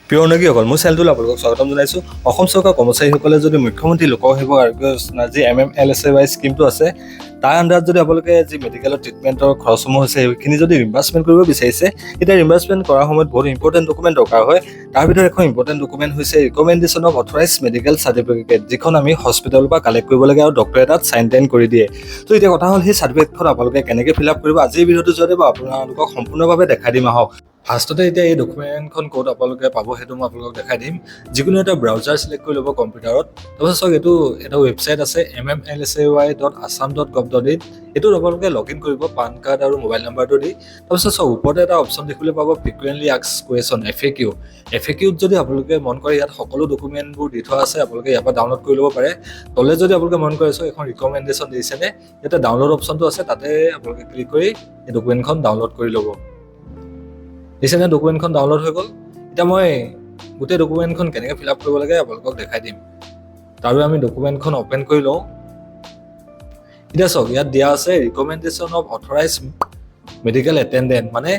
প্ৰিয় অনুগীসকল, মোৰ চেনেলটোলৈ আপোনালোকক স্বাগতম জনাইছোঁ। অসম চৰকাৰৰ কৰ্মচাৰীসকলে যদি মুখ্যমন্ত্ৰী লোকসেৱা আৰোগ্য যোজনা যি MMLSAY স্কিমটো আছে তাৰ আণ্ডাৰত যদি আপোনালোকে যি মেডিকেলৰ ট্ৰিটমেণ্টৰ খৰচসমূহ হৈছে সেইখিনি যদি ৰিম্বাৰ্চমেণ্ট কৰিব বিচাৰিছে, এতিয়া ৰিম্বাৰ্চমেণ্ট কৰাৰ সময়ত বহুত ইম্পৰ্টেণ্ট ডকুমেণ্ট দৰকাৰ হয়। তাৰ ভিতৰত এখন ইম্পৰ্টেণ্ট ডকুমেণ্ট হৈছে recommendation of authorised medical certificate, যিখন আমি হস্পিটেলৰ পৰা কালেক্ট কৰিব লাগে আৰু ডক্টৰে তাত চাইন টাইন কৰি দিয়ে। তো এতিয়া কথা হ'ল সেই চাৰ্টিফিকেটখন আপোনালোকে কেনেকৈ ফিল আপ কৰিব, আজিৰ ভিডিঅ'টো যোৱাতে বা আপোনালোকক সম্পূৰ্ণভাৱে দেখাই দিম আহক। ফাৰ্ষ্টতে এতিয়া এই ডকুমেণ্টখন ক'ত আপোনালোকে পাব সেইটো মই আপোনালোকক দেখাই দিম। যিকোনো এটা ব্ৰাউজাৰ চিলেক্ট কৰি ল'ব কম্পিউটাৰত। তাৰপিছত চাওক, এইটো এটা ৱেবছাইট আছে MMLSAY.Assam.Govt. এইটোত আপোনালোকে লগ ইন কৰিব পান কাৰ্ড আৰু মোবাইল নাম্বাৰটো দি। তাৰপিছত চাওক, ওপৰতে এটা অপশ্যন দেখিবলৈ পাব ফ্ৰিকুৱেণ্টলি আস্কড কুৱেশ্যন FAQ। FAQত যদি আপোনালোকে মন কৰে ইয়াত সকলো ডকুমেণ্টবোৰ দি থোৱা আছে, আপোনালোকে ইয়াৰ পৰা ডাউনলোড কৰি ল'ব পাৰে। তলে যদি আপোনালোকে মন কৰে চাওক, এখন ৰিকমেণ্ডেশ্যন দিছেনে, ইয়াতে ডাউনলোড অপশ্যনটো আছে, তাতে আপোনালোকে ক্লিক কৰি এই ডকুমেণ্টখন ডাউনলোড কৰি ল'ব। দিছেনে ডকুমেণ্টখন ডাউনলোড হৈ গ'ল। এতিয়া মই গোটেই ডকুমেণ্টখন কেনেকৈ ফিল আপ কৰিব লাগে আপোনালোকক দেখাই দিম। তাৰ আমি ডকুমেণ্টখন অ'পেন কৰি লওঁ। এতিয়া চাওক, ইয়াত দিয়া আছে recommendation of authorised medical attendant, মানে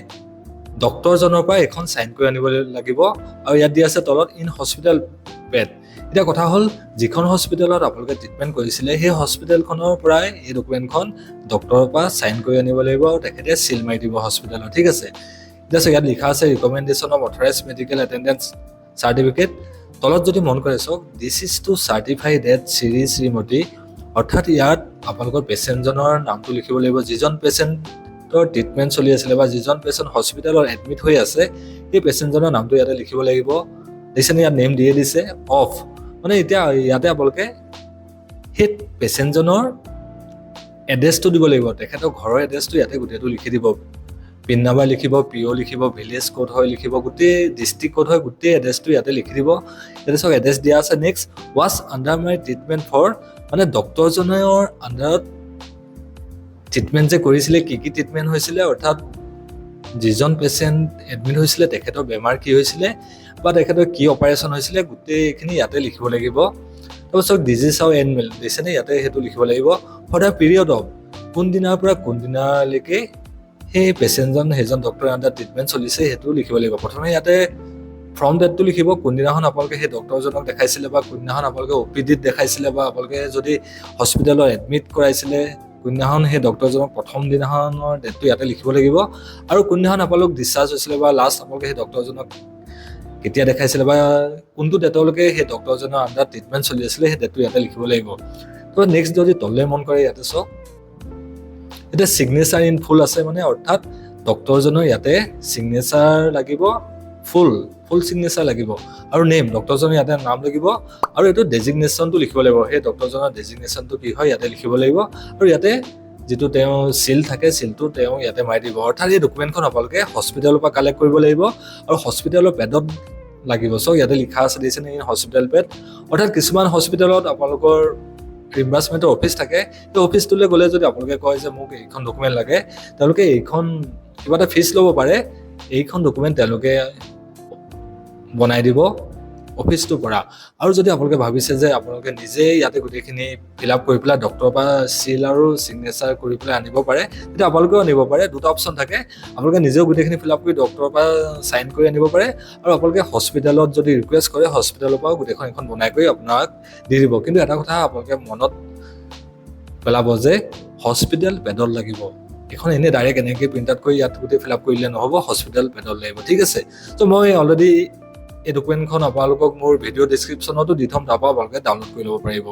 ডক্টৰজনৰ পৰা এখন চাইন কৰি আনিব লাগিব। আৰু ইয়াত দিয়া আছে তলত ইন হস্পিটেল বেড। এতিয়া কথা হ'ল, যিখন হস্পিটেলত আপোনালোকে ট্ৰিটমেণ্ট কৰিছিলে সেই হস্পিটেলখনৰ পৰাই এই ডকুমেণ্টখন ডক্টৰৰ পৰা চাইন কৰি আনিব লাগিব আৰু তেখেতে চিল মাৰি দিব হস্পিটেলত, ঠিক আছে। এতিয়া চাওক, ইয়াত লিখা আছে recommendation of authorised medical attendance certificate. তলত যদি মন কৰে চাওক, this is to certify that Shrimati, অৰ্থাৎ ইয়াত আপোনালোকৰ পেচেণ্টজনৰ নামটো লিখিব লাগিব, যিজন পেচেণ্টৰ ট্ৰিটমেণ্ট চলি আছিলে বা যিজন পেচেণ্ট হস্পিটেলত এডমিট হৈ আছে সেই পেচেণ্টজনৰ নামটো ইয়াতে লিখিব লাগিব। দিছেনে, ইয়াত নেম দিয়ে দিছে অফ, মানে এতিয়া ইয়াতে আপোনালোকে সেই পেচেণ্টজনৰ এড্ৰেছটো দিব লাগিব, তেখেতৰ ঘৰৰ এড্ৰেছটো ইয়াতে গোটেইটো লিখি দিব। পিন নাম্বাৰ লিখিব, PO লিখিব, ভিলেজ ক'ড হয় লিখিব, গোটেই ডিষ্ট্ৰিক্ট ক'ড হয়, গোটেই এড্ৰেছটো ইয়াতে লিখি দিব। ইয়াতে চাওক এড্ৰেছ দিয়া আছে। Next, was under my treatment for, মানে ডক্টৰজনৰ আণ্ডাৰত ট্ৰিটমেণ্ট যে কৰিছিলে, কি কি ট্ৰিটমেণ্ট হৈছিলে, অৰ্থাৎ যিজন পেচেণ্ট এডমিট হৈছিলে তেখেতৰ বেমাৰ কি হৈছিলে বা তেখেতৰ কি অপাৰেশ্যন হৈছিলে, গোটেইখিনি ইয়াতে লিখিব লাগিব। তাৰপিছত ডিজিজ আৰু এনমেল দিছেনে, ইয়াতে সেইটো লিখিব লাগিব। ফৰ দ্য পিৰিয়ড অফ, কোনদিনাৰ পৰা কোনদিনালৈকে সেই পেচেণ্টজন সেইজন ডক্টৰৰ আণ্ডাৰ ট্ৰিটমেণ্ট চলিছে সেইটো লিখিব লাগিব। প্ৰথমে ইয়াতে ফ্ৰম ডেটটো লিখিব, কোনদিনাখন আপোনালোকে সেই ডক্টৰজনক দেখাইছিলে বা কোনদিনাখন আপোনালোকে OPDত দেখাইছিলে বা আপোনালোকে যদি হস্পিটেলত এডমিট কৰাইছিলে, কোনদিনাখন সেই ডক্টৰজনক প্ৰথম দিনাখনৰ ডেটটো ইয়াতে লিখিব লাগিব। আৰু কোনদিনাখন আপোনালোক ডিছচাৰ্জ হৈছিলে বা লাষ্ট আপোনালোকে সেই ডক্টৰজনক কেতিয়া দেখাইছিলে বা কোনটো ডেটলৈকে সেই ডক্টৰজনৰ আণ্ডাৰ ট্ৰিটমেণ্ট চলি আছিলে সেই ডেটটো ইয়াতে লিখিব লাগিব। তো নেক্সট যদি তললৈ মন কৰে ইয়াতে চাওক, এতিয়া চিগনেচাৰ ইন ফুল আছে, মানে অৰ্থাৎ ডক্টৰজনৰ ইয়াতে চিগনেচাৰ লাগিব, ফুল চিগনেচাৰ লাগিব। আৰু নেম, ডক্টৰজনৰ ইয়াতে নাম লাগিব। আৰু এইটো ডেজিগনেশ্যনটো লিখিব লাগিব, সেই ডক্টৰজনৰ ডেজিগনেশ্যনটো কি হয় ইয়াতে লিখিব লাগিব। আৰু ইয়াতে যিটো তেওঁ চিল থাকে, চিলটো তেওঁ ইয়াতে মাৰি দিব। অৰ্থাৎ এই ডকুমেণ্টখন আপোনালোকে হস্পিটেলৰ পৰা কালেক্ট কৰিব লাগিব আৰু হস্পিটেলৰ বেডত লাগিব। চ' ইয়াতে লিখা আছে দিছেনে ইন হস্পিটেল বেড। অৰ্থাৎ কিছুমান হস্পিটেলত আপোনালোকৰ ৰিম্বাৰ্চমেণ্টৰ অফিচ থাকে, সেই অফিচটোলৈ গ'লে যদি আপোনালোকে কয় যে মোক এইখন ডকুমেণ্ট লাগে, তেওঁলোকে এইখন কিবা এটা ফিজ ল'ব পাৰে, এইখন ডকুমেণ্ট তেওঁলোকে বনাই দিব অফিচটোৰ পৰা। আৰু যদি আপোনালোকে ভাবিছে যে আপোনালোকে নিজেই ইয়াতে গোটেইখিনি ফিল আপ কৰি পেলাই ডক্টৰৰ পৰা চিল আৰু চিগনেচাৰ কৰি পেলাই আনিব পাৰে, তেতিয়া আপোনালোকেও আনিব পাৰে। দুটা অপশ্যন থাকে, আপোনালোকে নিজেও গোটেইখিনি ফিল আপ কৰি ডক্টৰৰ পৰা চাইন কৰি আনিব পাৰে, আৰু আপোনালোকে হস্পিটেলত যদি ৰিকুৱেষ্ট কৰে হস্পিটেলৰ পৰাও গোটেইখন এখন বনাই কৰি আপোনাক দি দিব। কিন্তু এটা কথা আপোনালোকে মনত পেলাব যে হস্পিটেল বেডত লাগিব, এখন এনেই ডাইৰেক্ট এনেকৈ প্ৰিণ্ট আউট কৰি ইয়াত গোটেই ফিল আপ কৰিলে নহ'ব, হস্পিটেল বেডত লাগিব, ঠিক আছে। ত' মই অলৰেডি এই ডকুমেণ্টখন আপোনালোকক মোৰ ভিডিঅ' ডিছক্ৰিপশ্যনতো দি থ'ম, তাৰপৰা আপোনালোকে ডাউনলোড কৰি ল'ব পাৰিব।